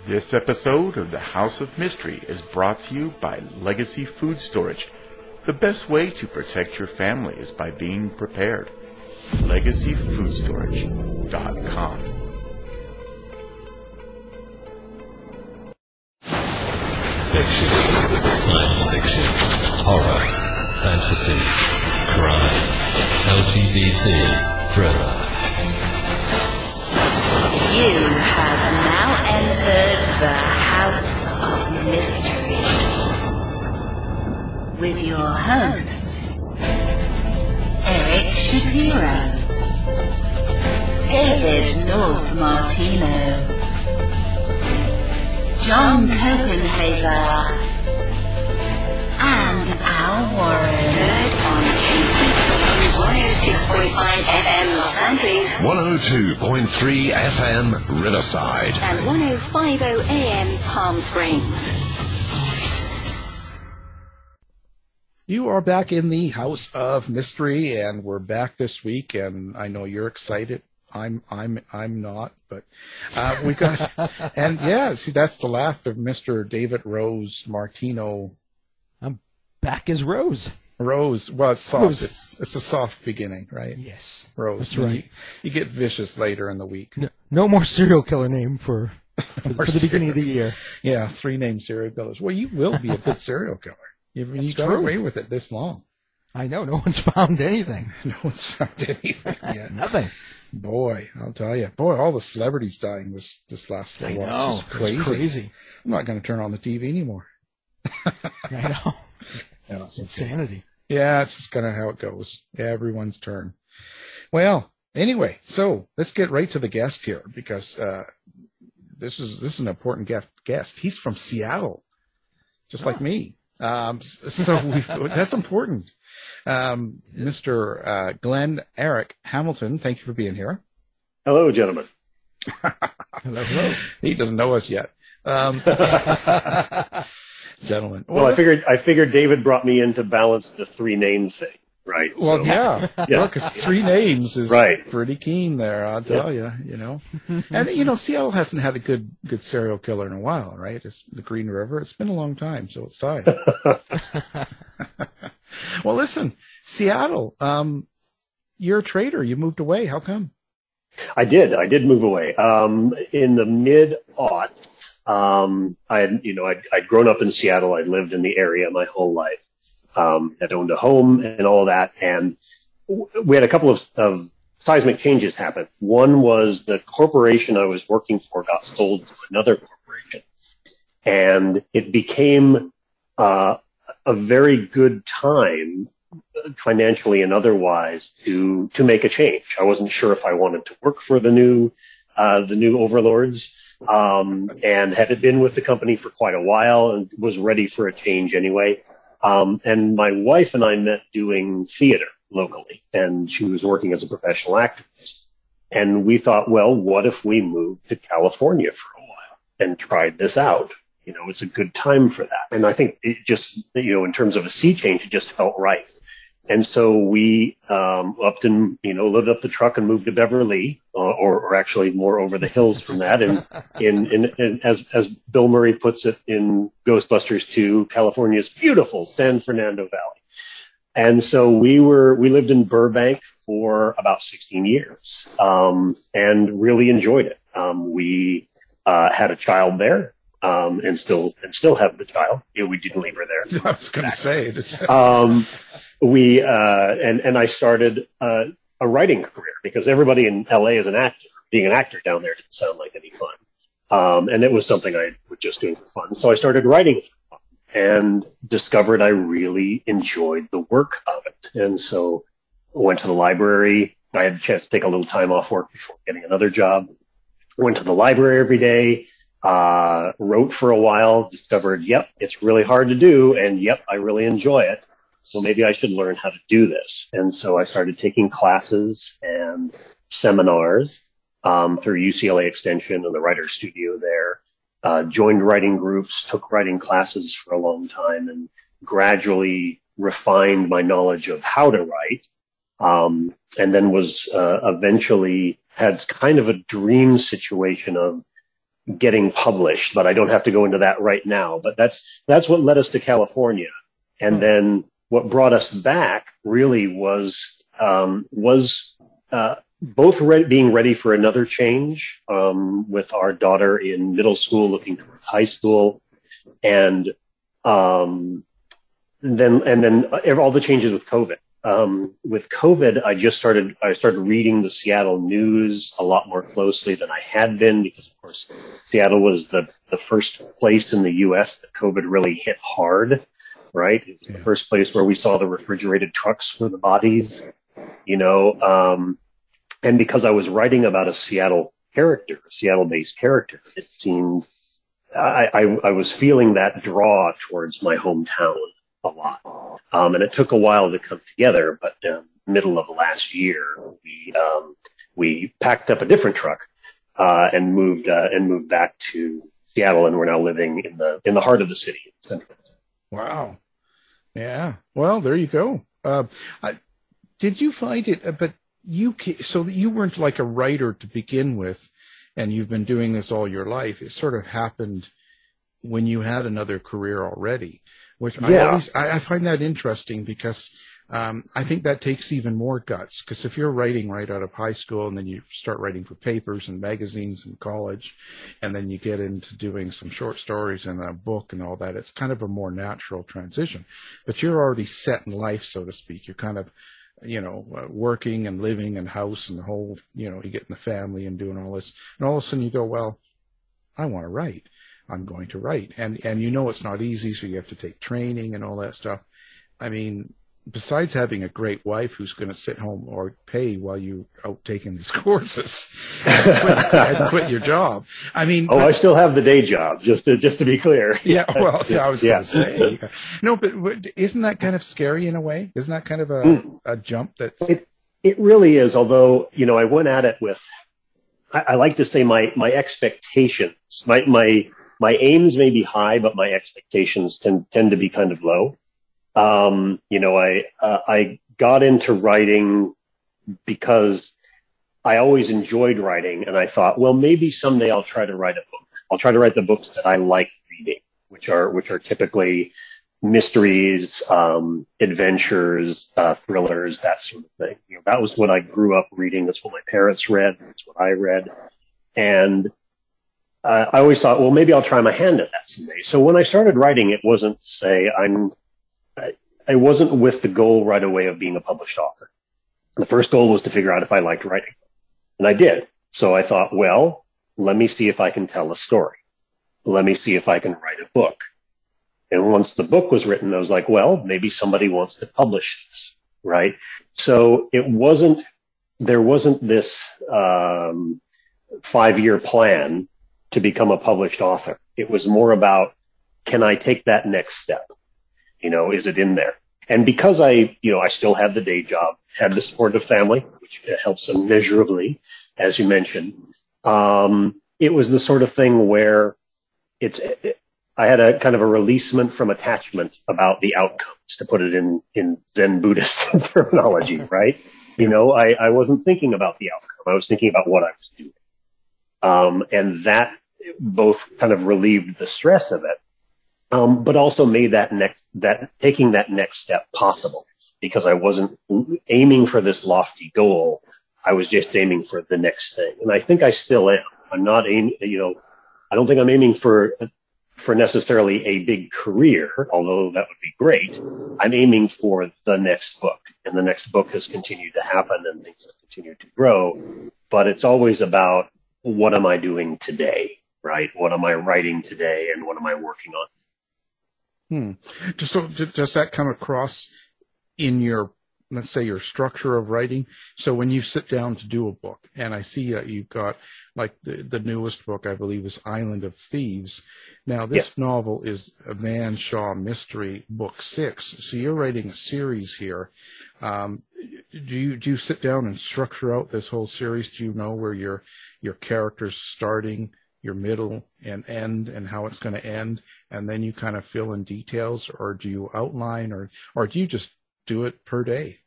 This episode of the House of Mystery is brought to you by Legacy Food Storage. The best way to protect your family is by being prepared. LegacyFoodStorage.com. Fiction, science fiction, horror, fantasy, crime, LGBT, thriller. You have now entered the House of Mystery with your hosts, Eric Shapiro, David North Martino, John Copenhaver, and Al Warren. Heard on KCW 106.5 FM Los Angeles, 102.3 FM Riverside, and 105.0 AM Palm Springs. You are back in the House of Mystery, and we're back this week, and I know you're excited. I'm not, but we got, and yeah, see, that's the laugh of Mr. David Rose Martino. I'm back as Rose. Rose, well, it's soft. Rose. It's a soft beginning, right? Yes, Rose. that's right. You get vicious later in the week. No more serial killer name for the beginning of the year. Yeah, 3-name serial killers. Well, you will be a good serial killer. You got away with it this long. I know. No one's found anything. No one's found anything yet. Nothing. Boy, I'll tell you. Boy, all the celebrities dying this last little while. It's just crazy. I'm not going to turn on the TV anymore. I know. Yeah, it's insanity. Yeah, it's just kind of how it goes. Everyone's turn. Well, anyway, so let's get right to the guest here, because this is an important guest. He's from Seattle, just like me. So that's important. Mr. Glenn Eric Hamilton, thank you for being here. Hello, gentlemen. Hello. He doesn't know us yet. Gentlemen. Well, I figured David brought me in to balance the 3 names thing, right? Well, so, yeah. Because 3 names is right. Pretty keen there, I'll tell you, you know. And, Seattle hasn't had a good serial killer in a while, right? It's the Green River. It's been a long time, so it's time. Well, listen, Seattle, you're a trader. You moved away. How come? I did move away. In the mid-aughts, I'd grown up in Seattle. I'd lived in the area my whole life. Had owned a home and all that. And we had a couple of seismic changes happen. One was the corporation I was working for got sold to another corporation. And it became a very good time, financially and otherwise, to make a change. I wasn't sure if I wanted to work for the new overlords, and had been with the company for quite a while and was ready for a change anyway. And my wife and I met doing theater locally, and she was working as a professional actress. And we thought, well, what if we moved to California for a while and tried this out? It's a good time for that. And I think it just, in terms of a sea change, it just felt right. And so we upped and, loaded up the truck and moved to Beverly, or actually more over the hills from that. And as Bill Murray puts it in Ghostbusters 2, California's beautiful San Fernando Valley. And so we lived in Burbank for about 16 years, and really enjoyed it. We had a child there. And still have the child. We didn't leave her there. I was going to say. And I started a writing career, because everybody in LA is an actor. Being an actor down there didn't sound like any fun. And it was something I was just doing for fun. So I started writing for fun and discovered I really enjoyed the work of it. And so I went to the library. I had a chance to take a little time off work before getting another job. Went to the library every day. Wrote for a while, discovered, it's really hard to do, and I really enjoy it. So maybe I should learn how to do this. And so I started taking classes and seminars through UCLA Extension and the Writer's Studio there. Joined writing groups, took writing classes for a long time, and gradually refined my knowledge of how to write. And then was eventually had kind of a dream situation of getting published, but I don't have to go into that right now. But that's what led us to California. And then what brought us back really was both being ready for another change, with our daughter in middle school looking towards high school, and then all the changes with COVID. With COVID, I started reading the Seattle news a lot more closely than I had been, because of course Seattle was the first place in the U.S. that COVID really hit hard, right? It was the first place where we saw the refrigerated trucks for the bodies, and because I was writing about a Seattle-based character, it seemed I was feeling that draw towards my hometown a lot. And it took a while to come together, but middle of last year, we packed up a different truck, and moved back to Seattle, and we're now living in the heart of the city. Wow. Yeah. Well, there you go. Did you find it, but so you weren't like a writer to begin with, and you've been doing this all your life. It sort of happened when you had another career already, which I find that interesting, because I think that takes even more guts, because if you're writing right out of high school and then you start writing for papers and magazines in college, and then you get into doing some short stories and a book and all that, it's kind of a more natural transition. But you're already set in life, so to speak. You're kind of, working and living and house and the whole, you get in the family and doing all this. And all of a sudden you go, well, I want to write. I'm going to write. And it's not easy, so you have to take training and all that stuff. I mean, besides having a great wife who's going to sit home or pay while you out taking these courses and quit your job. I mean, I still have the day job, just to be clear. Yeah. Well, I was going to say, no, but isn't that kind of scary in a way? Isn't that kind of a jump? It really is. Although, I went at it with, I like to say my expectations, my aims may be high, but my expectations tend to be kind of low. I got into writing because I always enjoyed writing, and I thought, well, maybe someday I'll try to write a book. I'll try to write the books that I like reading, which are typically mysteries, adventures, thrillers, that sort of thing. That was what I grew up reading. That's what my parents read. That's what I read. And I always thought, well, maybe I'll try my hand at that someday. So when I started writing, it wasn't to say I wasn't with the goal right away of being a published author. The first goal was to figure out if I liked writing. And I did. So I thought, well, let me see if I can tell a story. Let me see if I can write a book. And once the book was written, I was like, well, maybe somebody wants to publish this, right? So there wasn't this 5-year plan to become a published author. It was more about, can I take that next step? Is it in there? And because I still had the day job, had the support of family, which helps immeasurably, as you mentioned, it was the sort of thing where I had a kind of a releasement from attachment about the outcomes, to put it in Zen Buddhist terminology, right? I wasn't thinking about the outcome. I was thinking about what I was doing. And that both kind of relieved the stress of it, but also made taking that next step possible, because I wasn't aiming for this lofty goal. I was just aiming for the next thing. And I think I still am. I'm not I don't think I'm aiming for necessarily a big career, although that would be great. I'm aiming for the next book, and the next book has continued to happen and things have continued to grow. But it's always about, what am I doing today, right? What am I writing today, and what am I working on? So does that come across in your, let's say, your structure of writing? So when you sit down to do a book, and I see you've got, like, the newest book, I believe, is Island of Thieves. Now, this novel is a Man Shaw mystery, book 6. So you're writing a series here. Do you sit down and structure out this whole series? Do you know where your character's starting, your middle and end, and how it's going to end, and then you kind of fill in details, or do you outline, or do you just do it per day?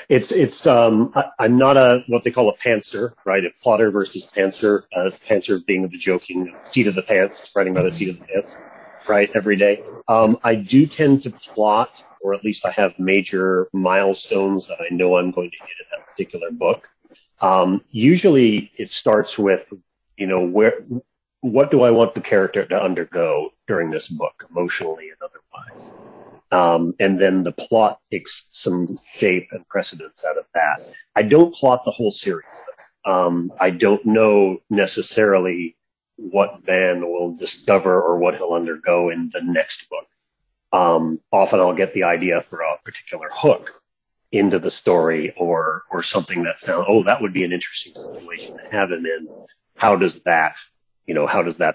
I'm not what they call a pantser, right? A plotter versus pantser. Pantser being the joking seat of the pants, writing by the seat of the pants, right? Every day. I do tend to plot, or at least I have major milestones that I know I'm going to hit in that particular book. Usually it starts with, what do I want the character to undergo during this book, emotionally and otherwise? And then the plot takes some shape and precedence out of that. I don't plot the whole series. I don't know necessarily what Van will discover or what he'll undergo in the next book. Often I'll get the idea for a particular hook into the story or something that sounds, that would be an interesting situation to have him in. How does that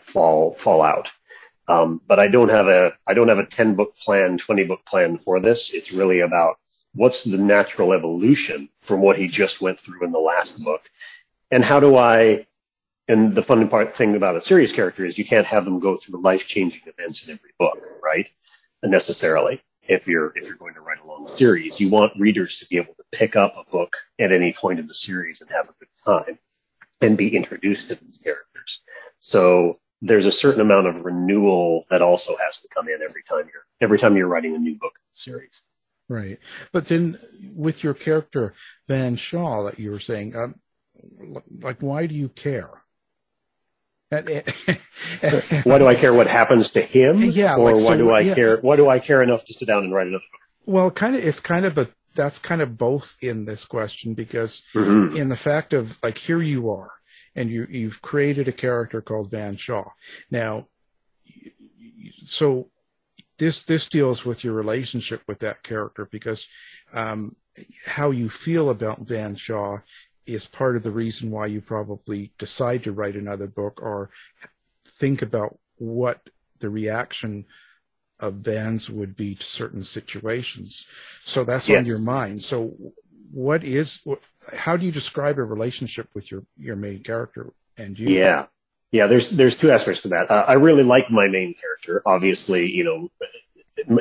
fall out? But I don't have a 10 book plan, 20 book plan for this. It's really about what's the natural evolution from what he just went through in the last book. And and the fun thing about a series character is you can't have them go through life-changing events in every book, right? Necessarily. If you're going to write a long series, you want readers to be able to pick up a book at any point in the series and have a good time and be introduced to these characters. So there's a certain amount of renewal that also has to come in every time you're writing a new book in the series. Right. But then with your character, Van Shaw, that you were saying, why do you care? Why do I care what happens to him? Yeah. Or why do I care enough to sit down and write another book? Well, that's kind of both in this question, because in the fact of here you are, and you've created a character called Van Shaw. Now, so this deals with your relationship with that character, because how you feel about Van Shaw is part of the reason why you probably decide to write another book or think about what the reaction of Van's would be to certain situations. So that's on your mind. So how do you describe a relationship with your main character and you? Yeah. There's two aspects to that. I really like my main character, obviously,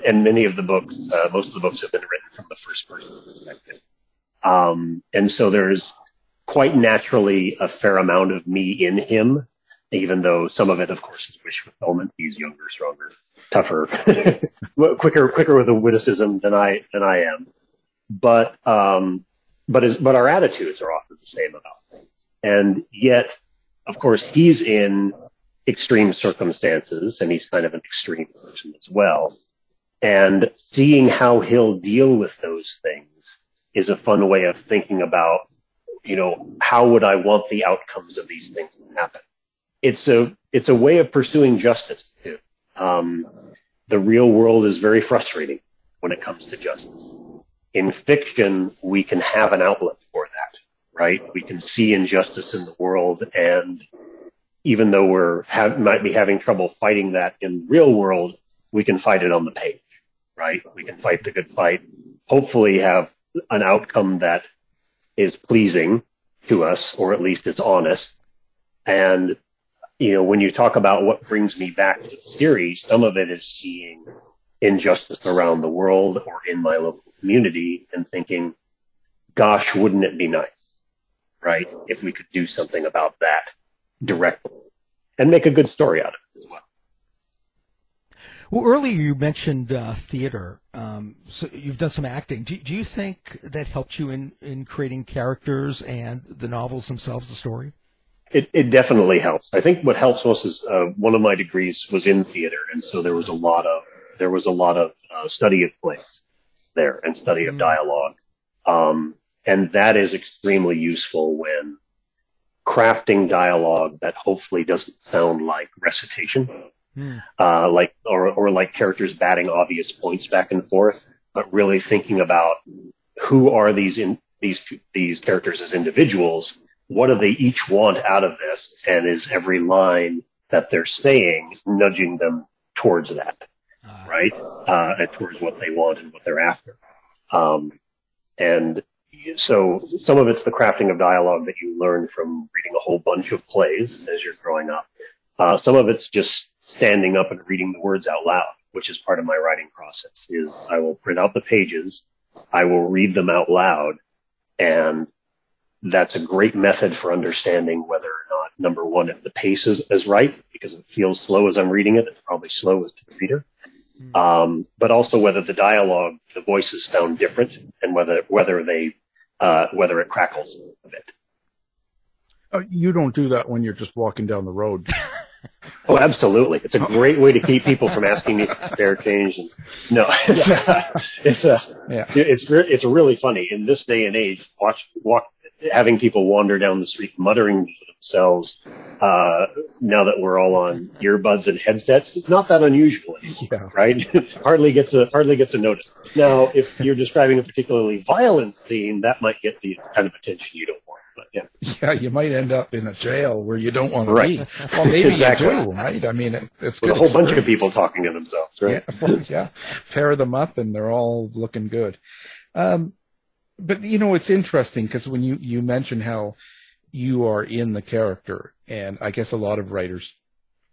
and many of the books, most of the books have been written from the first person perspective. And so there's quite naturally a fair amount of me in him, even though some of it, of course, is wish fulfillment. He's younger, stronger, tougher, quicker with a witticism than I am. But our attitudes are often the same about things. And yet, of course, he's in extreme circumstances, and he's kind of an extreme person as well. And seeing how he'll deal with those things is a fun way of thinking about, how would I want the outcomes of these things to happen? It's a way of pursuing justice too. The real world is very frustrating when it comes to justice. In fiction, we can have an outlet for that, right? We can see injustice in the world, and even though might be having trouble fighting that in the real world, we can fight it on the page, right? We can fight the good fight, hopefully have an outcome that is pleasing to us, or at least is honest. And, when you talk about what brings me back to the series, some of it is seeing injustice around the world or in my local community and thinking, gosh, wouldn't it be nice, right, if we could do something about that directly and make a good story out of it as well. Well, earlier you mentioned theater. So you've done some acting. Do you think that helped you in creating characters and the novels themselves, the story? It definitely helps. I think what helps most is one of my degrees was in theater, and so there was a lot of study of plays there and study of dialogue, and that is extremely useful when crafting dialogue that hopefully doesn't sound like recitation. Like characters batting obvious points back and forth, but really thinking about who are these characters as individuals. What do they each want out of this? And is every line that they're saying nudging them towards that, right? And towards what they want and what they're after. And so some of it's the crafting of dialogue that you learn from reading a whole bunch of plays as you're growing up. Some of it's just standing up and reading the words out loud, which is part of my writing process. Is I will print out the pages I will read them out loud, and that's a great method for understanding whether or not, number one, if the pace is right, because it feels slow as I'm reading it, it's probably slow as to the reader. But also whether the dialogue, the voices sound different, and whether it crackles a bit. You don't do that when you're just walking down the road. Oh, absolutely. It's a great way to keep people from asking me for fare change. And, no, it's really funny in this day and age. Having people wander down the street muttering to themselves. Now that we're all on earbuds and headsets, it's not that unusual anymore, right? hardly gets a notice. Now, if you're describing a particularly violent scene, that might get the kind of attention you don't want. Yeah, you might end up in a jail where you don't want to be. Well, maybe exactly. You do, right? I mean, it's with good. A whole bunch of people talking to themselves, right? Yeah, pair them up, and they're all looking good. But it's interesting because when you mention how you are in the character, and I guess a lot of writers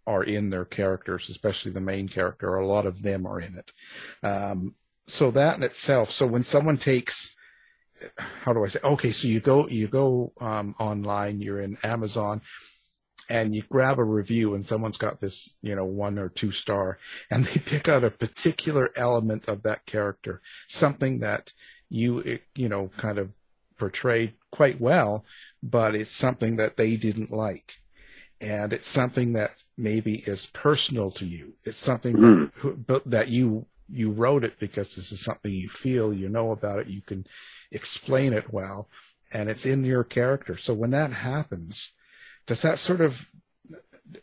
are in their characters, especially the main character, or a lot of them are in it. So that in itself. So when someone takes, how do I say? Okay, so you go online, you're in Amazon, and you grab a review, and someone's got this, 1 or 2 star, and they pick out a particular element of that character, something that you kind of portrayed quite well, but it's something that they didn't like, and it's something that maybe is personal to you. It's something that you wrote it because this is something you feel, about it, you can explain it well, and it's in your character. So when that happens,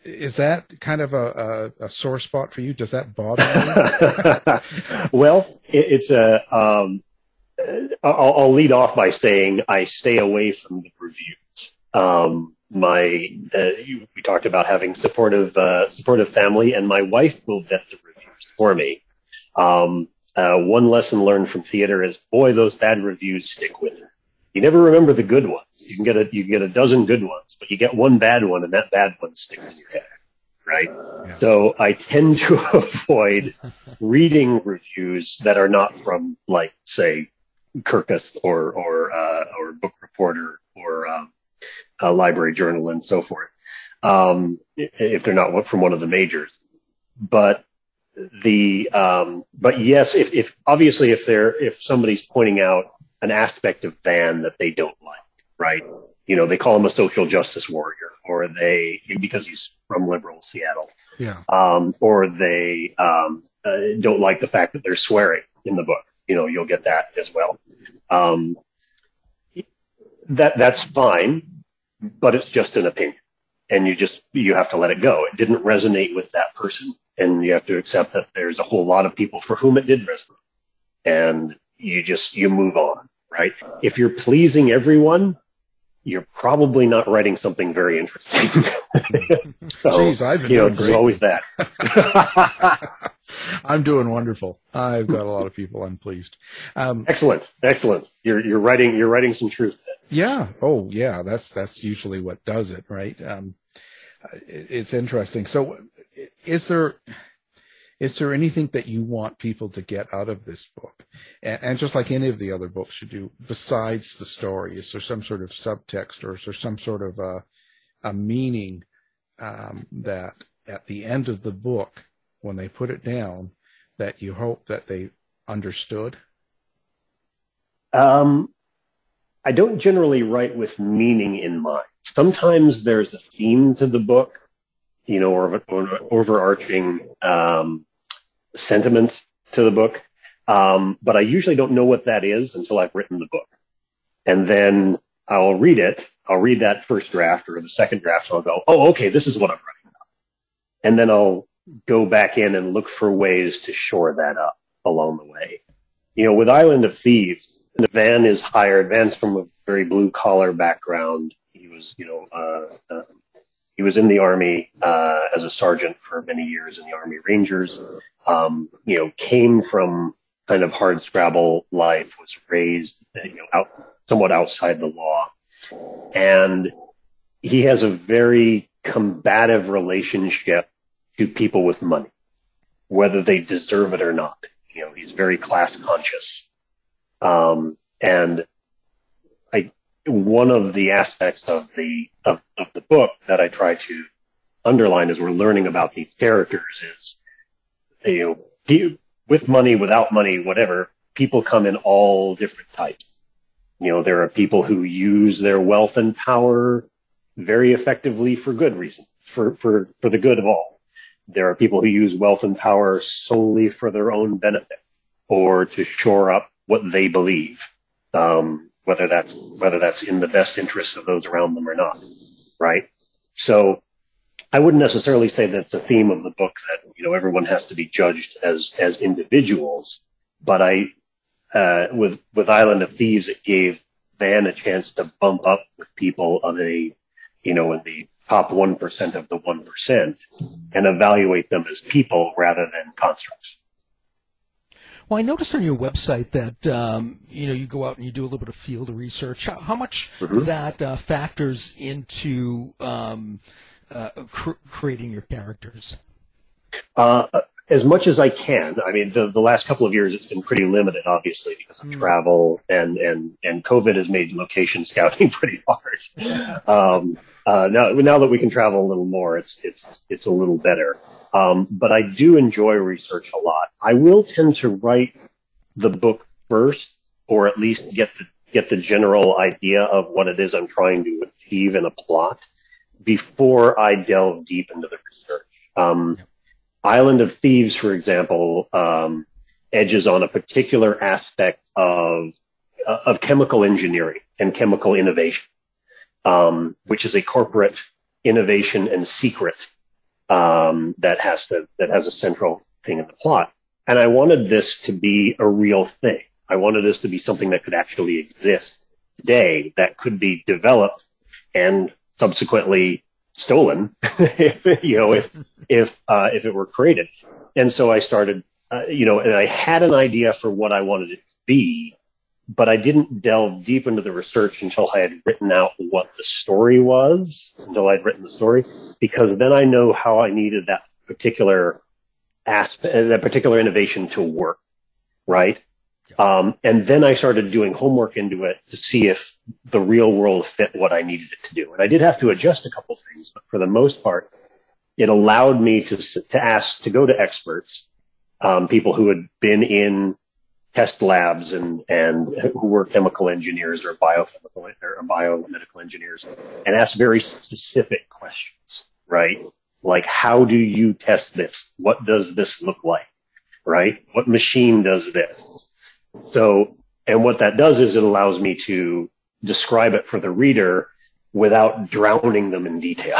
is that kind of a sore spot for you? Does that bother you? Well, it's I'll lead off by saying I stay away from the reviews. We talked about having supportive family, and my wife will vet the reviews for me. One lesson learned from theater is, boy, those bad reviews stick with you. You never remember the good ones. You can get a dozen good ones, but you get one bad one, and that bad one sticks in your head, right? Yeah. So I tend to avoid reading reviews that are not from, like, say, Kirkus or Book Reporter or a Library Journal and so forth, if they're not from one of the majors. But yes, if somebody's pointing out an aspect of Van that they don't like, right? They call him a social justice warrior, or because he's from liberal Seattle, or they don't like the fact that they're swearing in the book. You'll get that as well. That's fine, but it's just an opinion, and you have to let it go. It didn't resonate with that person, and you have to accept that there's a whole lot of people for whom it did resonate, and you move on, right? If you're pleasing everyone, you're probably not writing something very interesting. So, Jeez, I've been doing there's great. always that. I'm doing wonderful. I've got a lot of people unpleased. Excellent. You're writing some truth. Yeah. Oh, yeah. That's usually what does it, right? It's interesting. So, is there anything that you want people to get out of this book? And just like any of the other books you do, besides the story, is there some sort of subtext, or is there some sort of a meaning that at the end of the book, when they put it down, that you hope that they understood? I don't generally write with meaning in mind. Sometimes there's a theme to the book, or an overarching sentiment to the book. But I usually don't know what that is until I've written the book. And then I'll read it. I'll read that first draft or the second draft, and I'll go, oh, okay, this is what I'm writing about. And then I'll go back in and look for ways to shore that up along the way. With Island of Thieves, Van is hired. Van's from a very blue-collar background. He was, he was in the Army as a sergeant for many years in the Army Rangers. Came from kind of hard scrabble life, was raised, somewhat outside the law. And he has a very combative relationship to people with money, whether they deserve it or not. He's very class conscious. And one of the aspects of the book that I try to underline as we're learning about these characters is, with money, without money, whatever, people come in all different types. There are people who use their wealth and power very effectively for good reasons, for the good of all. There are people who use wealth and power solely for their own benefit or to shore up what they believe, whether that's in the best interest of those around them or not, right? So I wouldn't necessarily say that's a theme of the book that, everyone has to be judged as individuals, but with Island of Thieves, it gave Van a chance to bump up with people in the top 1% of the 1% and evaluate them as people rather than constructs. Well, I noticed on your website that, you go out and you do a little bit of field research. How much that factors into creating your characters? As much as I can. I mean, the last couple of years it's been pretty limited, obviously, because of travel and COVID has made location scouting pretty hard. Now that we can travel a little more, it's a little better. But I do enjoy research a lot. I will tend to write the book first, or at least get the general idea of what it is I'm trying to achieve in a plot before I delve deep into the research. Island of Thieves, for example, edges on a particular aspect of chemical engineering and chemical innovation, which is a corporate innovation and secret that has a central thing in the plot. And I wanted this to be a real thing. I wanted this to be something that could actually exist today, that could be developed and subsequently stolen, if it were created. And so I started, and I had an idea for what I wanted it to be, but I didn't delve deep into the research until I had written out what the story was, because then I know how I needed that particular aspect, that particular innovation to work, right? And then I started doing homework into it to see if the real world fit what I needed it to do. And I did have to adjust a couple things, but for the most part, it allowed me to go to experts, people who had been in test labs and who were chemical engineers or biomedical engineers, and ask very specific questions, right? Like, how do you test this? What does this look like, right? What machine does this? So, and what that does is it allows me to describe it for the reader without drowning them in detail,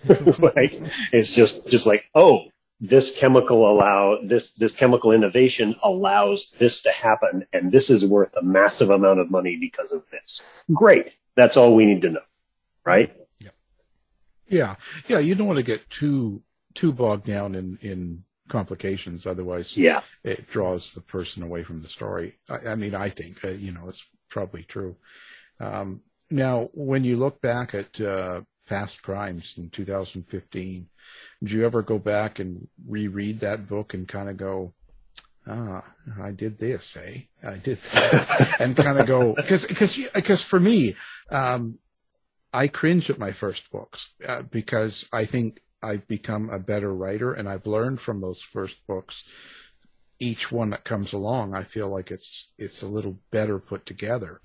right? It's just like, oh, this chemical innovation allows this to happen, and this is worth a massive amount of money because of this. Great. That's all we need to know, right? Yeah. You don't want to get too bogged down in complications. Otherwise, it draws the person away from the story. I mean, I think, it's probably true. Now, when you look back at past crimes in 2015, did you ever go back and reread that book and kind of go, I did this, eh? I did that. And kind of go, because for me, I cringe at my first books because I think I've become a better writer, and I've learned from those first books. Each one that comes along, I feel like it's a little better put together.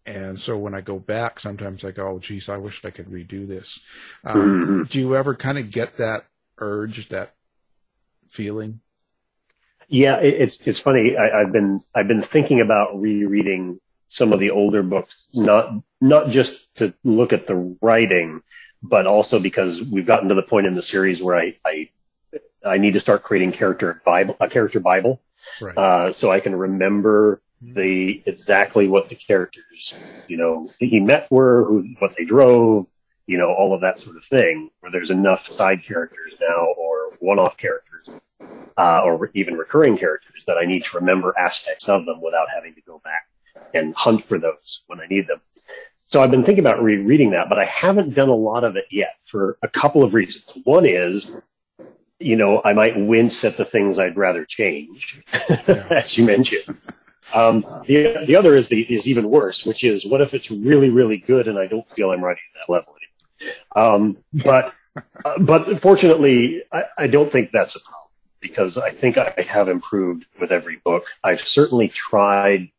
And so when I go back, sometimes I go, oh, geez, I wish I could redo this. Do you ever kind of get that urge, that feeling? Yeah, it's funny. I've been thinking about rereading some of the older books, not just to look at the writing, but also because we've gotten to the point in the series where I need to start creating a character Bible, right. So I can remember exactly what the characters, he met were, what they drove, all of that sort of thing, where there's enough side characters now or one-off characters, or even recurring characters that I need to remember aspects of them without having to go back and hunt for those when I need them. So I've been thinking about rereading that, but I haven't done a lot of it yet for a couple of reasons. One is, I might wince at the things I'd rather change, as you mentioned. The other is even worse, which is what if it's really, really good and I don't feel I'm writing at that level anymore. But fortunately, I don't think that's a problem because I think I have improved with every book. I've certainly tried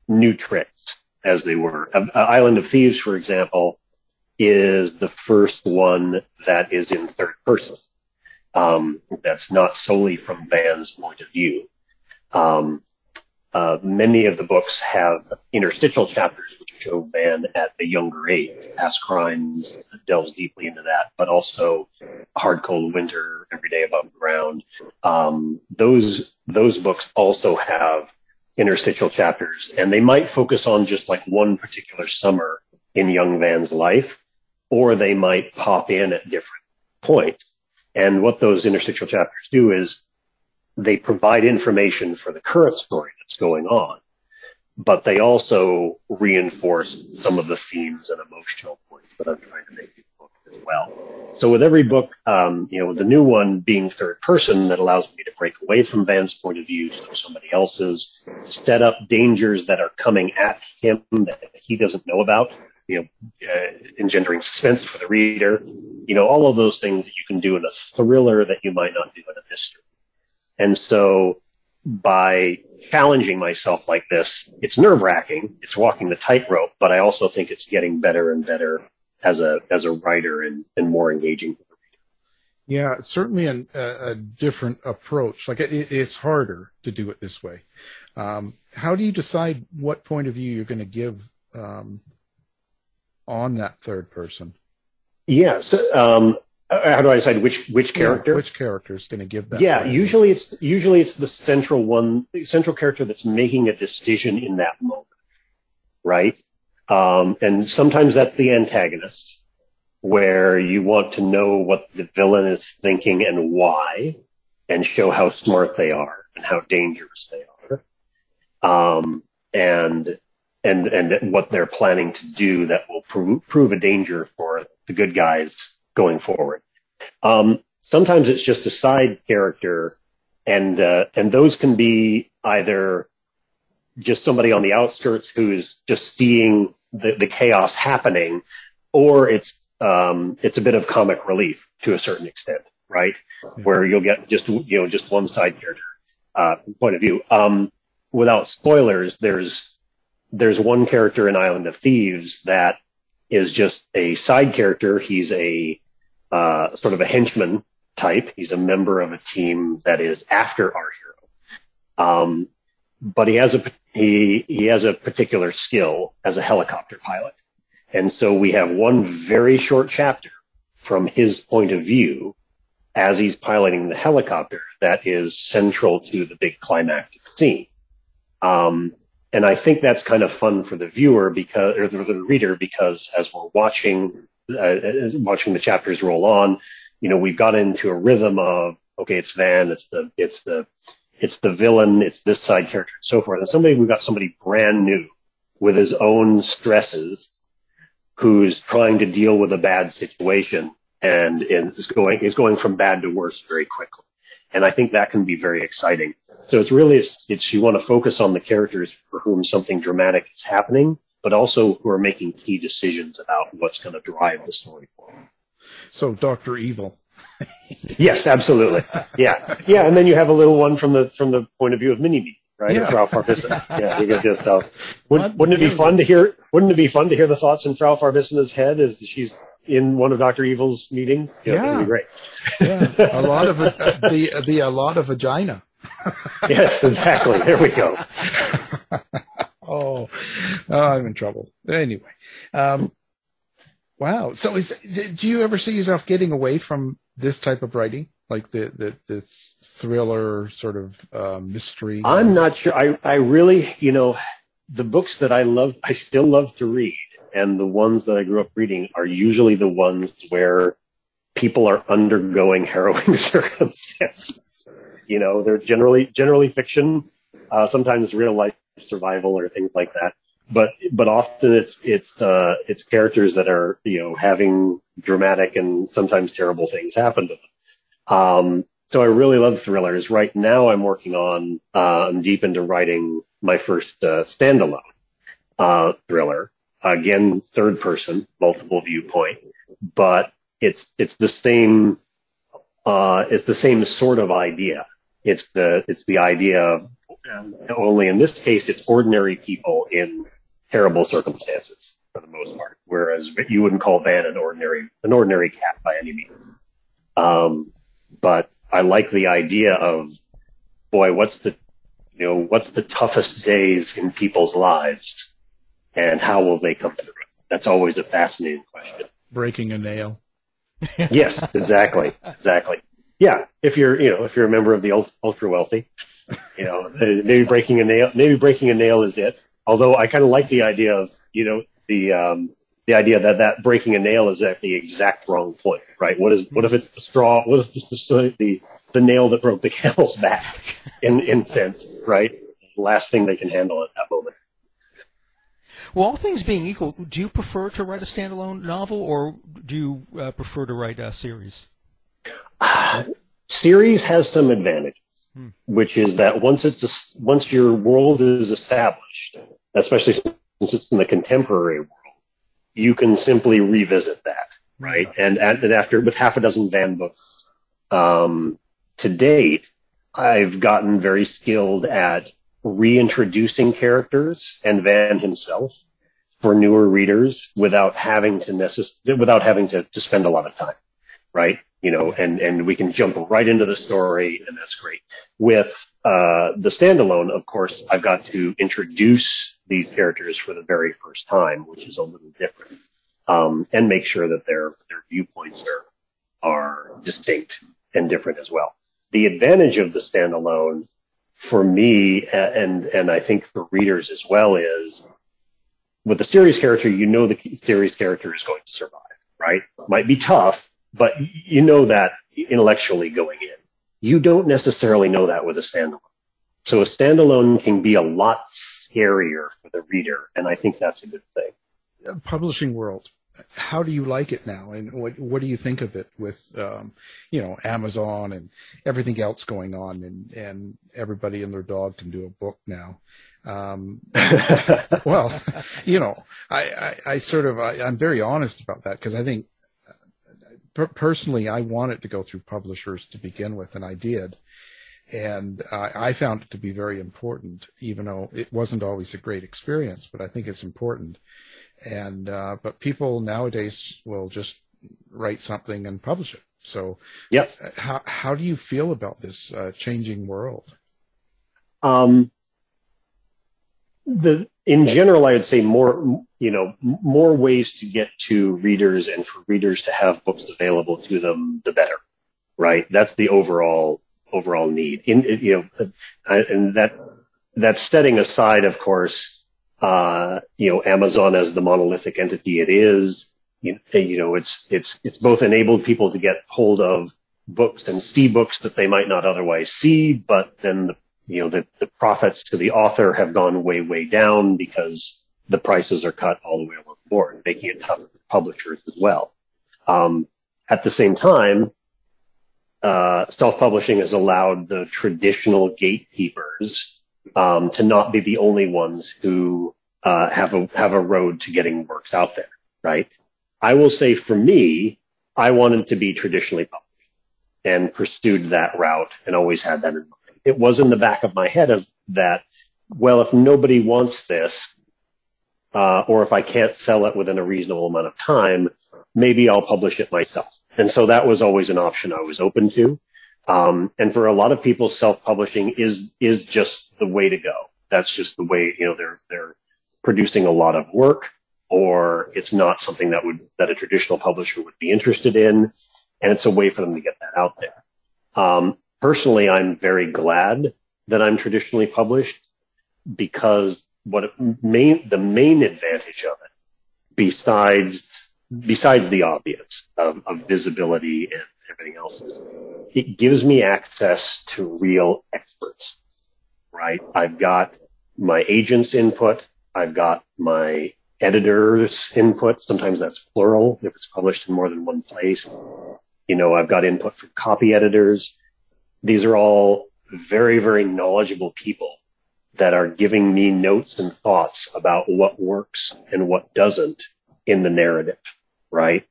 new tricks, as they were. Island of Thieves, for example, is the first one that is in third person. That's not solely from Van's point of view. Many of the books have interstitial chapters which show Van at a younger age. Past Crimes delves deeply into that, but also Hard Cold Winter, Every Day Above Ground. Those books also have interstitial chapters, and they might focus on just like one particular summer in young Van's life, or they might pop in at different points. And what those interstitial chapters do is they provide information for the current story that's going on, but they also reinforce some of the themes and emotional points that I'm trying to make in the book as well. So with every book, the new one being third person, that allows me to break away from Van's point of view to somebody else's, set up dangers that are coming at him that he doesn't know about, engendering suspense for the reader, all of those things that you can do in a thriller that you might not do in a mystery. And so by challenging myself like this, it's nerve-wracking, it's walking the tightrope, but I also think it's getting better and better as a writer and more engaging. Yeah, it's certainly a different approach. Like it's harder to do it this way. How do you decide what point of view you're going to give on that third person? Yes. How do I decide which character? Yeah, which character is going to give that? Yeah, usually it's the central character that's making a decision in that moment, right? And sometimes that's the antagonist, where you want to know what the villain is thinking and why, and show how smart they are and how dangerous they are, and what they're planning to do that will prove a danger for the good guys going forward. Sometimes it's just a side character, and those can be either just somebody on the outskirts who's just seeing the chaos happening, or it's a bit of comic relief to a certain extent, right? Where you'll get just one side character point of view. Without spoilers, there's one character in Island of Thieves that is just a side character. He's a sort of a henchman type. He's a member of a team that is after our hero. But he has a particular skill as a helicopter pilot. And so we have one very short chapter from his point of view as he's piloting the helicopter that is central to the big climactic scene. And I think that's kind of fun for the viewer or the reader, because as we're watching the chapters roll on, we've got into a rhythm of, okay, it's Van, it's the villain, it's this side character, and so forth. And we've got somebody brand new with his own stresses, who's trying to deal with a bad situation and is going from bad to worse very quickly. And I think that can be very exciting. So it's you want to focus on the characters for whom something dramatic is happening, but also who are making key decisions about what's going to drive the story forward. So Dr. Evil. Yes, absolutely. Yeah. Yeah. And then you have a little one from the point of view of Mini-Me, right? Yeah. Frau Farbissina. Yeah. You get this stuff. Wouldn't it be fun to hear the thoughts in Frau Farbissina's head as she's in one of Dr. Evil's meetings? Yeah. That'd be great. Yeah. A lot of a lot of vagina. Yes, exactly. There we go. Oh, I'm in trouble. Anyway, wow. So do you ever see yourself getting away from this type of writing, like the thriller sort of mystery? I'm not sure. I really, the books that I still love to read, and the ones that I grew up reading are usually the ones where people are undergoing harrowing circumstances. They're generally fiction, sometimes real life survival or things like that. But often it's characters that are, having dramatic and sometimes terrible things happen to them. So I really love thrillers. Right now I'm working on, I'm deep into writing standalone thriller. Again, third person, multiple viewpoint, but it's the same sort of idea. It's the idea of, only in this case, it's ordinary people in terrible circumstances for the most part. Whereas you wouldn't call Van an ordinary cat by any means. But I like the idea of, boy, what's the toughest days in people's lives, and how will they come through it? That's always a fascinating question. Breaking a nail. Yes, exactly. Yeah, if you're a member of the ultra wealthy, maybe breaking a nail is it. Although I kind of like the idea of, the idea that breaking a nail is at the exact wrong point, right? What if it's the straw? What if it's the nail that broke the camel's back in sense, right? The last thing they can handle at that moment. Well, all things being equal, do you prefer to write a standalone novel, or do you prefer to write a series? Series has some advantages, which is that once your world is established, especially since it's in the contemporary world, you can simply revisit that, right? And after, with half a dozen Van books to date, I've gotten very skilled at reintroducing characters and Van himself for newer readers without having to spend a lot of time, right? And we can jump right into the story, and that's great. With the standalone, of course, I've got to introduce these characters for the very first time, which is a little different, and make sure that their viewpoints are distinct and different as well. The advantage of the standalone for me, and I think for readers as well, is with the series character, the series character is going to survive, right? Might be tough, but you know that intellectually going in. You don't necessarily know that with a standalone. So a standalone can be a lot scarier for the reader, and I think that's a good thing. Publishing world, how do you like it now, and what do you think of it with Amazon and everything else going on, and everybody and their dog can do a book now? Well, I'm very honest about that, because I think personally I wanted to go through publishers to begin with, and I did. And I found it to be very important, even though it wasn't always a great experience, but I think it's important. And but people nowadays will just write something and publish it. So yep. How do you feel about this changing world? In general, I would say more ways to get to readers, and for readers to have books available to them, the better, right? That's the overall need. And that's setting aside, of course, Amazon as the monolithic entity it is. It's both enabled people to get hold of books and see books that they might not otherwise see, but then the profits to the author have gone way, way down because the prices are cut all the way along the board, making it tougher for publishers as well. At the same time, self-publishing has allowed the traditional gatekeepers to not be the only ones who have a road to getting works out there, right? I will say for me, I wanted to be traditionally published and pursued that route and always had that in mind. It was in the back of my head of that, well, if nobody wants this, or if I can't sell it within a reasonable amount of time, maybe I'll publish it myself. And so that was always an option I was open to. And for a lot of people, self-publishing is just the way to go. That's just the way, they're producing a lot of work, or it's not something that a traditional publisher would be interested in. And it's a way for them to get that out there. Personally, I'm very glad that I'm traditionally published, because the main advantage of it, besides the obvious of visibility and everything else, it gives me access to real experts, right? I've got my agent's input. I've got my editor's input. Sometimes that's plural if it's published in more than one place. I've got input from copy editors. These are all very, very knowledgeable people that are giving me notes and thoughts about what works and what doesn't in the narrative, right?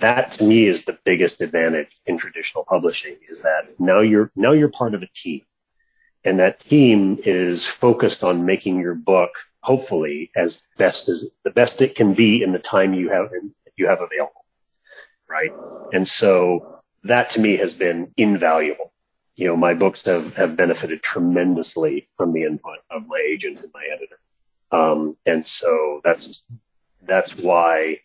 That to me is the biggest advantage in traditional publishing, is that now you're part of a team, and that team is focused on making your book hopefully as the best it can be in the time you have available, right? And so that to me has been invaluable. You know, my books have benefited tremendously from the input of my agent and my editor. And so that's why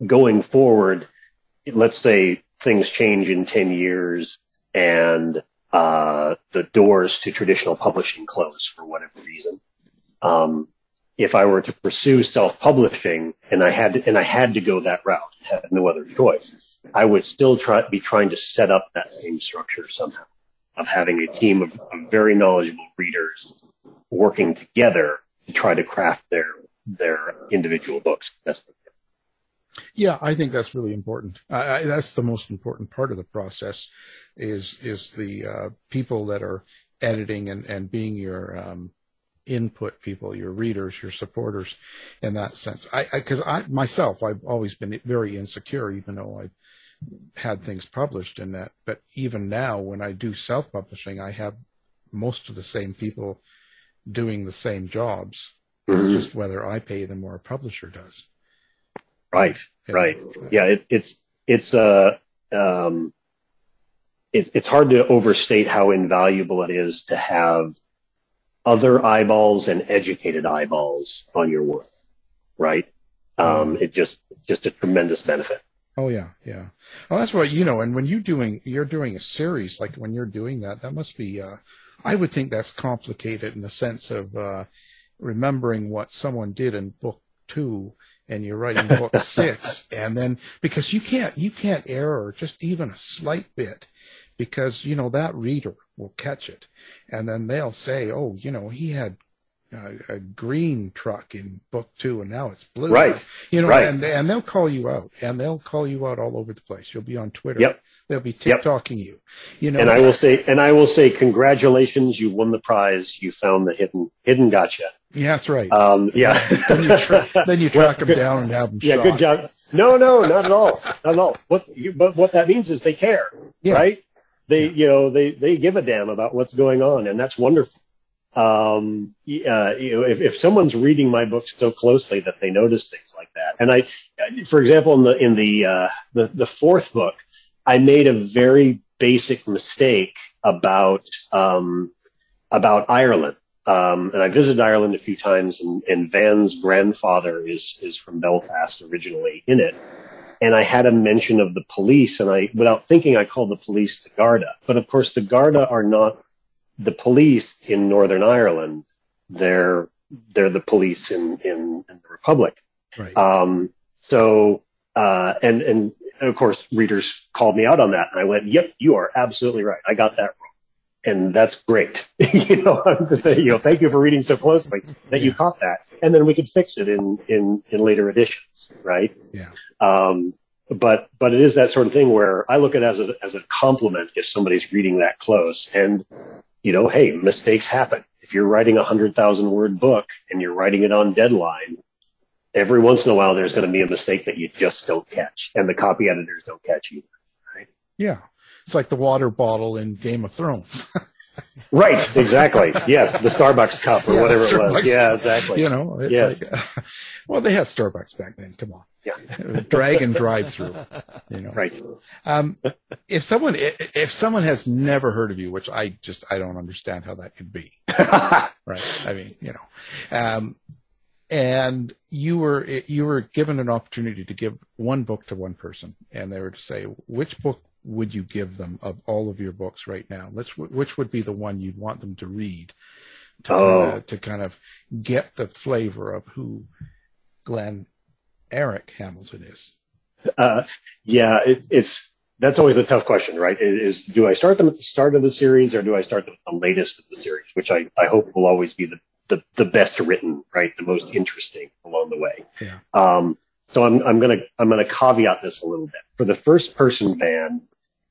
going forward, let's say things change in 10 years and the doors to traditional publishing close for whatever reason. If I were to pursue self-publishing and I had to go that route, had no other choice, I would still be trying to set up that same structure somehow, of having a team of very knowledgeable readers working together to try to craft their individual books best they can. Yeah, I think that's really important. That's the most important part of the process is the people that are editing and being your input people, your readers, your supporters in that sense. Because myself, I've always been very insecure, even though I've had things published in that. But even now, when I do self-publishing, I have most of the same people doing the same jobs, just whether I pay them or a publisher does. Right. Right. Yeah. It's hard to overstate how invaluable it is to have other eyeballs and educated eyeballs on your work. Right. It's just a tremendous benefit. Oh yeah. Yeah. Well, that's what, and when you're doing a series, like when you're doing that must be, I would think that's complicated in the sense of, remembering what someone did in book 2 and you're writing book 6, and then because you can't error just even a slight bit, because that reader will catch it, and then they'll say, oh, he had a green truck in book 2 and now it's blue, right? Right. And they'll call you out, and they'll call you out all over the place. You'll be on Twitter. Yep. They'll be TikToking you. And I will say, congratulations, you won the prize. You found the hidden gotcha. Yeah, that's right. Yeah. then you track them down and have them shot. Yeah, good job. No, not at all. Not at all. But what that means is they care, right? They give a damn about what's going on, and that's wonderful. If someone's reading my books so closely that they notice things like that, and for example, in the fourth book, I made a very basic mistake about Ireland. And I visited Ireland a few times, and Van's grandfather is from Belfast originally in it. And I had a mention of the police, and without thinking, I called the police the Garda. But of course, the Garda are not the police in Northern Ireland. They're the police in the Republic. Right. And of course, readers called me out on that, and I went, "Yep, you are absolutely right. I got that wrong." And that's great. Thank you for reading so closely that you caught that. And then we could fix it in later editions, right? Yeah. But it is that sort of thing where I look at it as a compliment if somebody's reading that close. And, hey, mistakes happen. If you're writing a 100,000 word book and you're writing it on deadline, every once in a while there's going to be a mistake that you just don't catch, and the copy editors don't catch either, right? Yeah. It's like the water bottle in Game of Thrones. Right, exactly. Yes, the Starbucks cup or whatever it was. Yeah, exactly. It's like, well, they had Starbucks back then. Come on. Yeah. Drag and drive through. Right. If someone has never heard of you, which I don't understand how that could be. Right. I mean, and you were given an opportunity to give one book to one person, and they were to say, which book would you give them of all of your books right now? Which would be the one you'd want them to read to kind of get the flavor of who Glenn Eric Hamilton is? That's always a tough question, right? Do I start them at the start of the series, or do I start them at the latest of the series, which I hope will always be the best written, right? The most interesting along the way. Yeah. So I'm gonna caveat this a little bit. For the first person Van,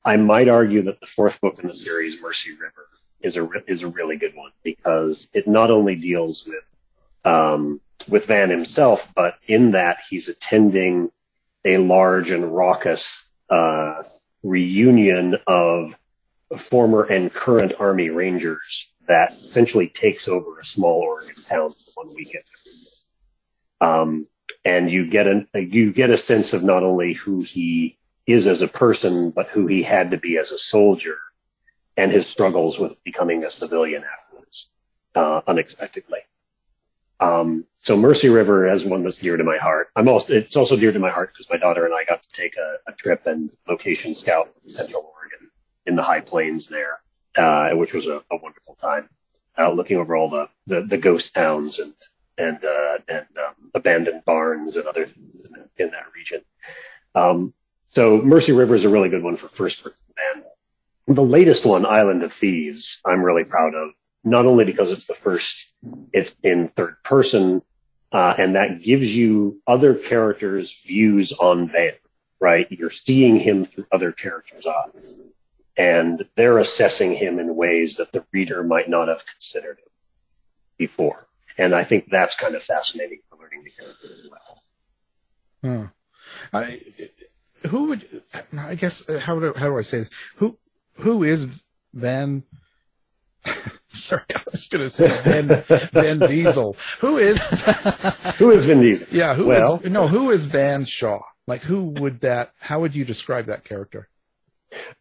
I might argue that the fourth book in the series, Mercy River, is a really good one, because it not only deals with Van himself, but in that he's attending a large and raucous reunion of former and current Army Rangers that essentially takes over a small Oregon town for 1 weekend. And you get a sense of not only who he is as a person, but who he had to be as a soldier, and his struggles with becoming a civilian afterwards, unexpectedly. So Mercy River is one that's dear to my heart. It's also dear to my heart because my daughter and I got to take a trip and location scout in Central Oregon in the high plains there, which was a wonderful time, looking over all the ghost towns and abandoned barns and other things in that region. So Mercy River is a really good one for first person band. The latest one, Island of Thieves, I'm really proud of, not only because it's in third person, and that gives you other characters' views on Van, right? You're seeing him through other characters' eyes, and they're assessing him in ways that the reader might not have considered him before. And I think that's kind of fascinating for learning the character as well. How do I say this? Who is Van? Sorry, I was going to say Van Diesel. Who is Vin Diesel? Yeah, who is Van Shaw? Like, how would you describe that character?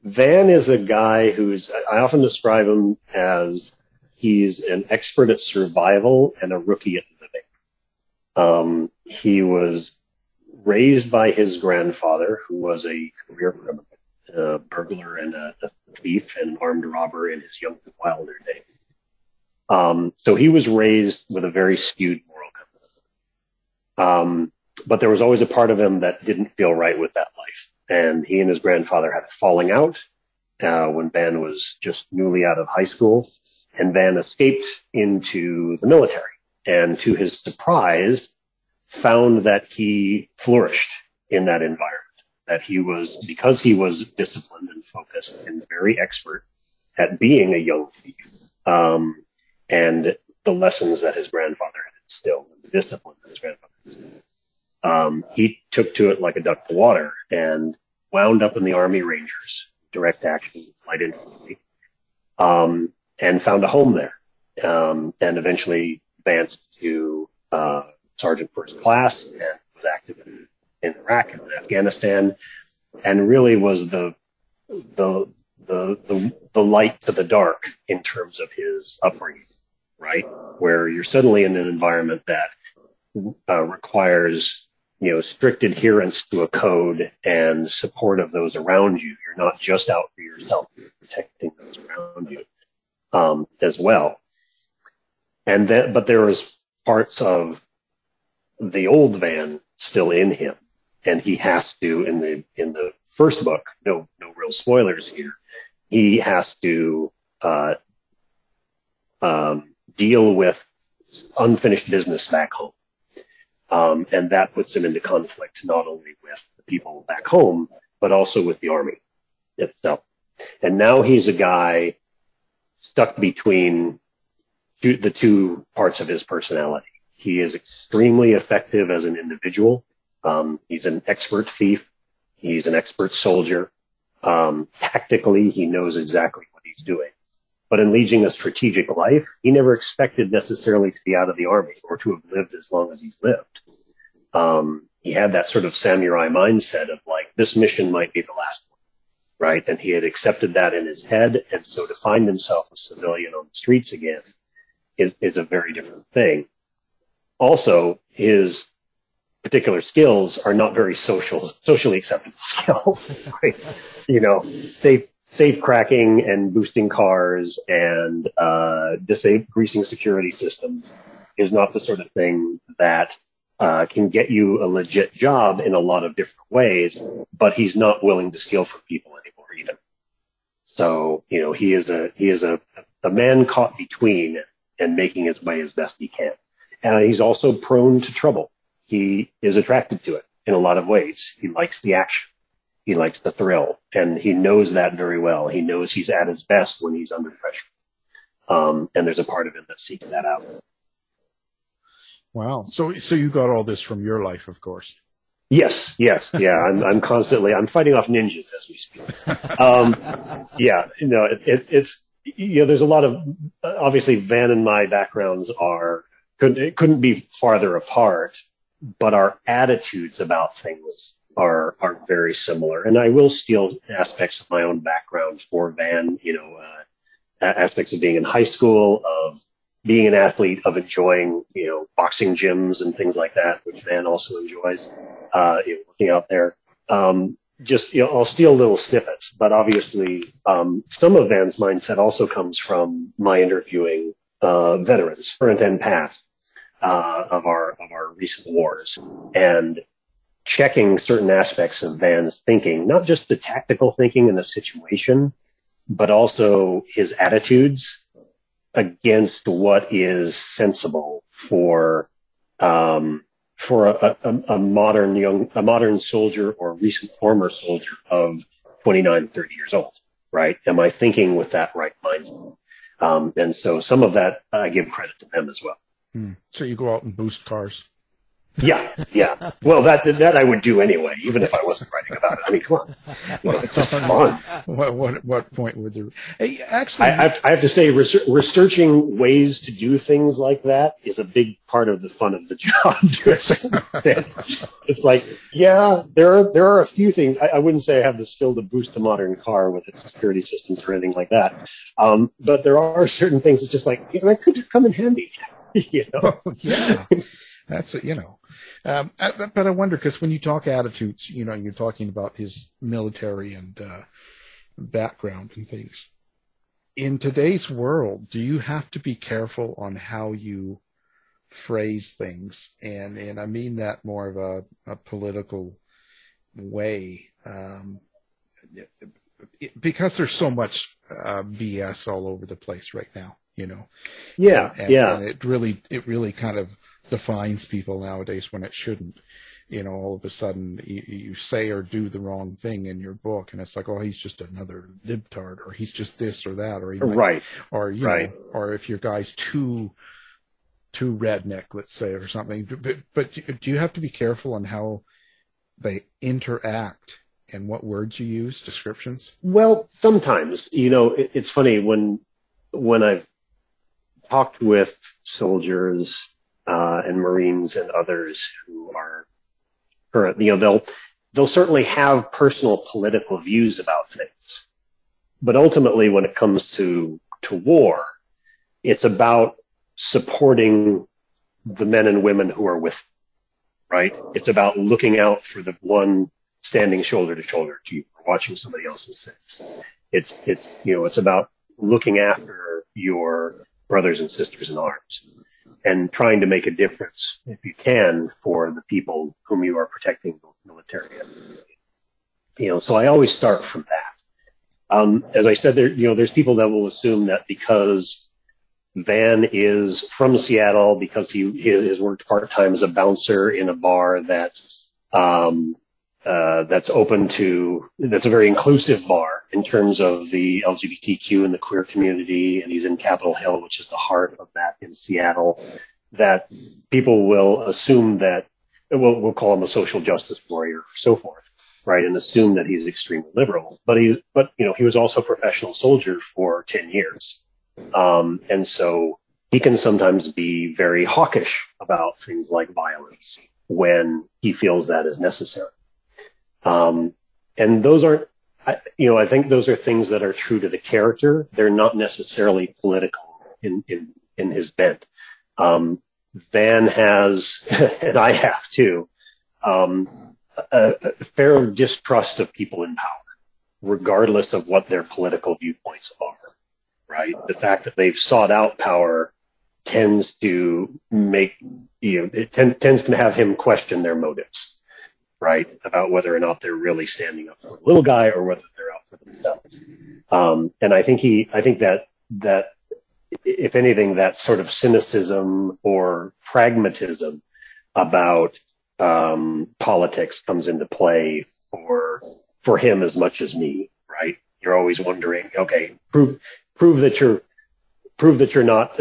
Van is a guy I often describe him as he's an expert at survival and a rookie at living. He was raised by his grandfather, who was a career criminal, a burglar and a thief and an armed robber in his young and wilder days. So he was raised with a very skewed moral compass. But there was always a part of him that didn't feel right with that life. And he and his grandfather had a falling out when Van was just newly out of high school. And Van escaped into the military. And to his surprise, found that he flourished in that environment. That because he was disciplined and focused and very expert at being a young thief, and the lessons that his grandfather had instilled, and the discipline that his grandfather had instilled, he took to it like a duck to water and wound up in the Army Rangers, direct action, light infantry, and found a home there, and eventually advanced to sergeant first class and was active in Iraq and Afghanistan, and really was the light to the dark in terms of his upbringing, right? Where you're suddenly in an environment that requires, strict adherence to a code and support of those around you. You're not just out for yourself, you're protecting those around you, as well. But there was parts of the old Van still in him. And he has to, in the first book, no real spoilers here, he has to deal with unfinished business back home. And that puts him into conflict not only with the people back home, but also with the Army itself. And now he's a guy stuck between the two parts of his personality. He is extremely effective as an individual. He's an expert thief. He's an expert soldier. Tactically, he knows exactly what he's doing. But in leading a strategic life, he never expected necessarily to be out of the Army or to have lived as long as he's lived. He had that sort of samurai mindset of like, this mission might be the last one, right? And he had accepted that in his head. And so to find himself a civilian on the streets again is a very different thing. Also, his particular skills are not very socially acceptable skills, right? Safe cracking and boosting cars and greasing security systems is not the sort of thing that can get you a legit job in a lot of different ways, but he's not willing to steal from people anymore either. So, he is a man caught between and making his way as best he can. He's also prone to trouble. He is attracted to it in a lot of ways. He likes the action. He likes the thrill, and he knows that very well. He knows he's at his best when he's under pressure. And there's a part of him that seeks that out. Wow. So you got all this from your life, of course. Yes. Yeah. I'm fighting off ninjas as we speak. Yeah. It's there's a lot of, obviously Van and my backgrounds couldn't be farther apart, but our attitudes about things are very similar. And I will steal aspects of my own background for Van, aspects of being in high school, of being an athlete, of enjoying, boxing gyms and things like that, which Van also enjoys, working out there. I'll steal little snippets, but obviously, some of Van's mindset also comes from my interviewing, veterans, current and past, of our recent wars, and checking certain aspects of Van's thinking, not just the tactical thinking in the situation, but also his attitudes against what is sensible for a modern soldier or recent former soldier of 29, 30 years old, right? Am I thinking with that right mindset? And so some of that I give credit to them as well. So you go out and boost cars. Yeah. Well, that I would do anyway, even if I wasn't writing about it. I mean, come on, it's just fun. What point would there? Hey, actually, I have to say, researching ways to do things like that is a big part of the fun of the job. To a certain extent, it's like, yeah, there are a few things. I wouldn't say I have the skill to boost a modern car with its security systems or anything like that, but there are certain things that just like that could come in handy. Yeah. That's but I wonder, because when you talk attitudes, you're talking about his military and background and things. In today's world, do you have to be careful on how you phrase things? And I mean that more of a political way, because there's so much BS all over the place right now, Yeah. And it really kind of defines people nowadays when it shouldn't. All of a sudden you say or do the wrong thing in your book, and it's like, oh, he's just another libtard, or he's just this or that, or he might, right, or know, or if your guy's too redneck, let's say, or something. But do you have to be careful on how they interact and what words you use, descriptions? Well, sometimes, it's funny when I've talked with soldiers and Marines and others who are current, they'll certainly have personal political views about things, but ultimately, when it comes to war, it's about supporting the men and women who are with them, right? It's about looking out for the one standing shoulder to shoulder to you, watching somebody else's sins. It's about looking after your brothers and sisters in arms and trying to make a difference, if you can, for the people whom you are protecting militarily. So I always start from that. As I said, there's people that will assume that because Van is from Seattle, because he has worked part-time as a bouncer in a bar that's open to, that's a very inclusive bar in terms of the LGBTQ and the queer community, and he's in Capitol Hill, which is the heart of that in Seattle, that people will assume that, we'll call him a social justice warrior, so forth, right, and assume that he's extremely liberal. But he was also a professional soldier for 10 years. And so he can sometimes be very hawkish about things like violence when he feels that is necessary. And those aren't, I think those are things that are true to the character. They're not necessarily political in his bent. Van has, and I have too, a fair distrust of people in power, regardless of what their political viewpoints are, right? The fact that they've sought out power tends to tends to have him question their motives, right? About whether or not they're really standing up for the little guy or whether they're out for themselves. And I think that if anything, that sort of cynicism or pragmatism about politics comes into play for him as much as me, right? You're always wondering, okay, prove that prove that you're not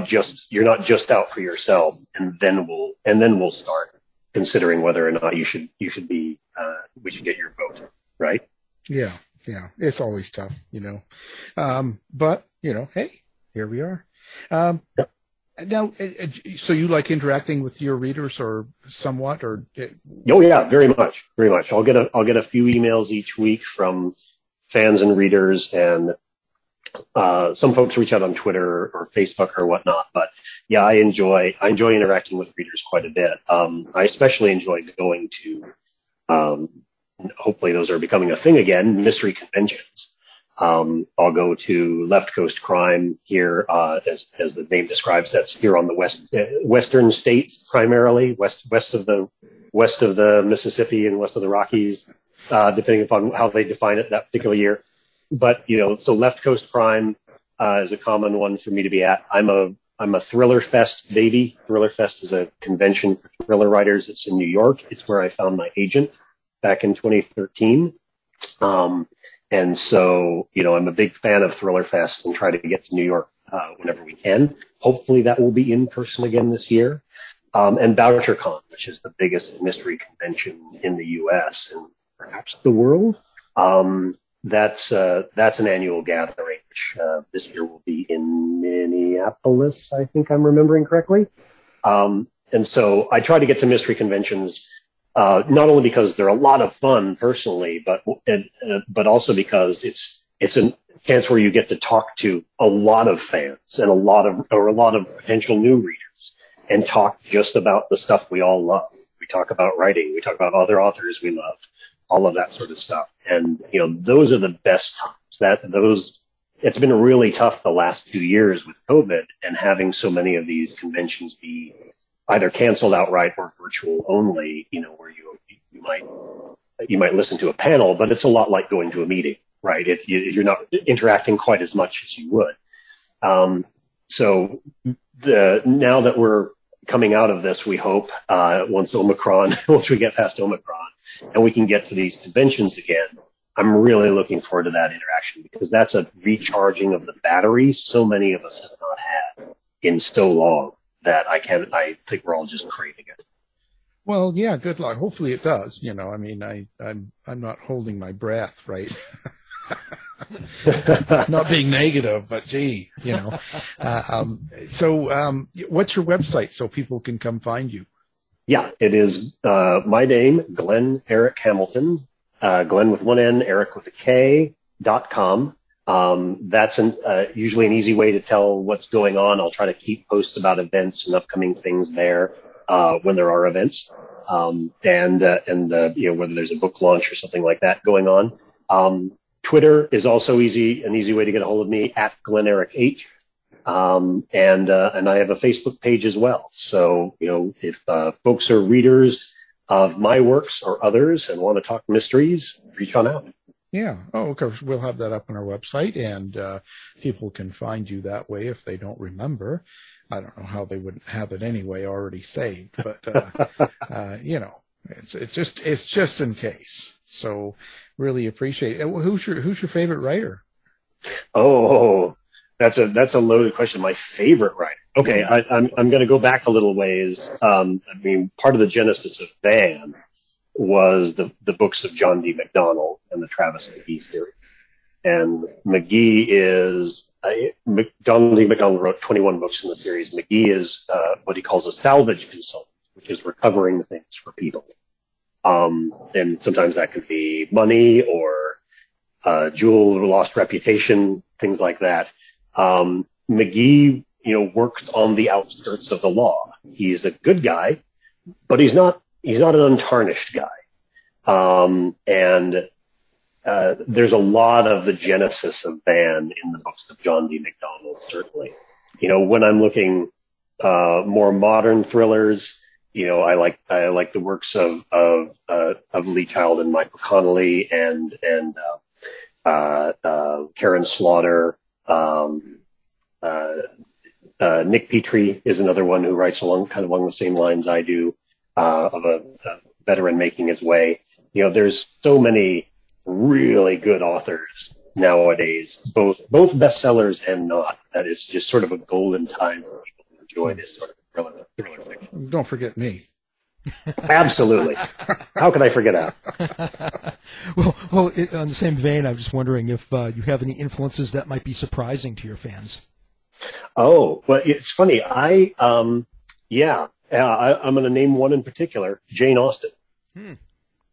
just out for yourself, and then we'll start considering whether or not we should get your vote, right? Yeah. It's always tough, but hey, here we are. Yep. Now, so you like interacting with your readers, or somewhat, or? Oh yeah, very much. I'll get a few emails each week from fans and readers, and some folks reach out on Twitter or Facebook or whatnot. But yeah, I enjoy interacting with readers quite a bit. I especially enjoy going to, hopefully those are becoming a thing again, mystery conventions. I'll go to Left Coast Crime here, as the name describes. That's here on the western states, primarily west of the Mississippi and west of the Rockies, depending upon how they define it that particular year. But so Left Coast Crime is a common one for me to be at. I'm a Thriller Fest baby. Thriller Fest is a convention for thriller writers. It's in New York. It's where I found my agent back in 2013. And so, I'm a big fan of Thriller Fest and try to get to New York whenever we can. Hopefully that will be in person again this year. And BoucherCon, which is the biggest mystery convention in the U.S. and perhaps the world. That's an annual gathering, which this year will be in Minneapolis, I think I'm remembering correctly. And so I try to get to mystery conventions, not only because they're a lot of fun personally, but also because it's a chance where you get to talk to a lot of fans and a lot of potential new readers, and talk just about the stuff we all love. We talk about writing, we talk about other authors we love, all of that sort of stuff. And those are the best times. It's been really tough the last 2 years with COVID, and having so many of these conventions be either canceled outright or virtual only, where you might listen to a panel, but it's a lot like going to a meeting, right? You're not interacting quite as much as you would. So now that we're coming out of this, we hope, once we get past Omicron and we can get to these conventions again, I'm really looking forward to that interaction, because that's a recharging of the battery so many of us have not had in so long, that I think we're all just craving it. Well, yeah, good luck. Hopefully it does. I'm not holding my breath, right? Not being negative, but gee, So, what's your website so people can come find you? Yeah, it is my name, Glenn Eric Hamilton, Glenn with one N, Eric with a K, .com. That's usually an easy way to tell what's going on. I'll try to keep posts about events and upcoming things there when there are events, and whether there's a book launch or something like that going on. Twitter is also an easy way to get a hold of me, at Glenn Eric H. And I have a Facebook page as well. So, if folks are readers of my works or others and want to talk mysteries, reach on out. Yeah. Oh, okay. We'll have that up on our website, and people can find you that way if they don't remember. I don't know how they wouldn't have it anyway, already saved, but it's just in case. So really appreciate it. Who's your favorite writer? Oh, that's a loaded question. My favorite writer. Okay, I'm going to go back a little ways. Part of the genesis of Van was the books of John D. McDonnell and the Travis McGee series. And McGee is John D. McDonnell wrote 21 books in the series. McGee is what he calls a salvage consultant, which is recovering things for people. And sometimes that could be money or jewel or lost reputation, things like that. McGee, works on the outskirts of the law. He's a good guy, but he's not an untarnished guy. There's a lot of the genesis of Van in the books of John D. McDonnell, certainly. When I'm looking more modern thrillers, I like the works of Lee Child and Michael Connelly and Karen Slaughter. Nick Petrie is another one who writes along the same lines I do, of a veteran making his way. There's so many really good authors nowadays, both bestsellers and not. That is just sort of a golden time for people to enjoy this sort of thriller fiction. Don't forget me. Absolutely. How could I forget that? Well, on the same vein, I'm just wondering if you have any influences that might be surprising to your fans. Oh, well, it's funny. I'm going to name one in particular, Jane Austen.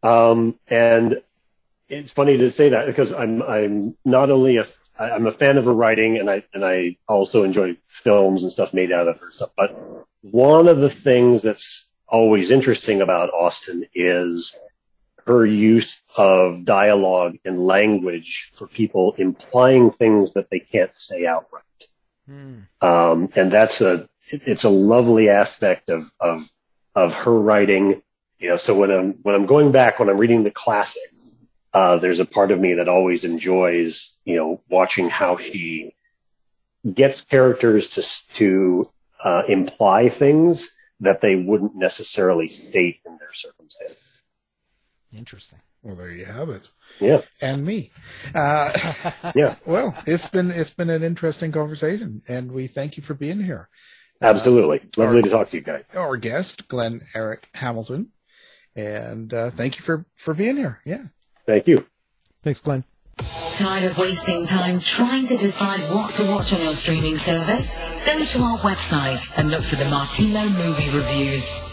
And it's funny to say that because I'm not only I'm a fan of her writing, and I also enjoy films and stuff made out of her stuff. But one of the things that's always interesting about Austen is her use of dialogue and language for people implying things that they can't say outright. And it's a lovely aspect of her writing. You know, so when I'm going back, when I'm reading the classics, there's a part of me that always enjoys, you know, watching how she gets characters to imply things that they wouldn't necessarily state in their circumstances. Interesting. Well, there you have it. Yeah. And me. Yeah. Well, it's been an interesting conversation, and we thank you for being here. Absolutely. Lovely to talk to you guys. Our guest, Glenn Eric Hamilton, and thank you for being here. Yeah. Thank you. Thanks, Glenn. Tired of wasting time trying to decide what to watch on your streaming service? Go to our website and look for the Martino Movie Reviews.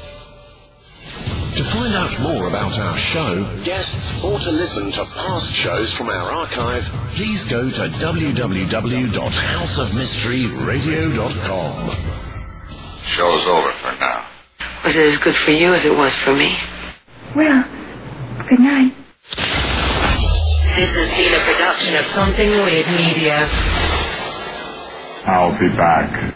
To find out more about our show, guests, or to listen to past shows from our archive, please go to www.houseofmysteryradio.com. Show's over for now. Was it as good for you as it was for me? Well, good night. This has been a production of Something Weird Media. I'll be back.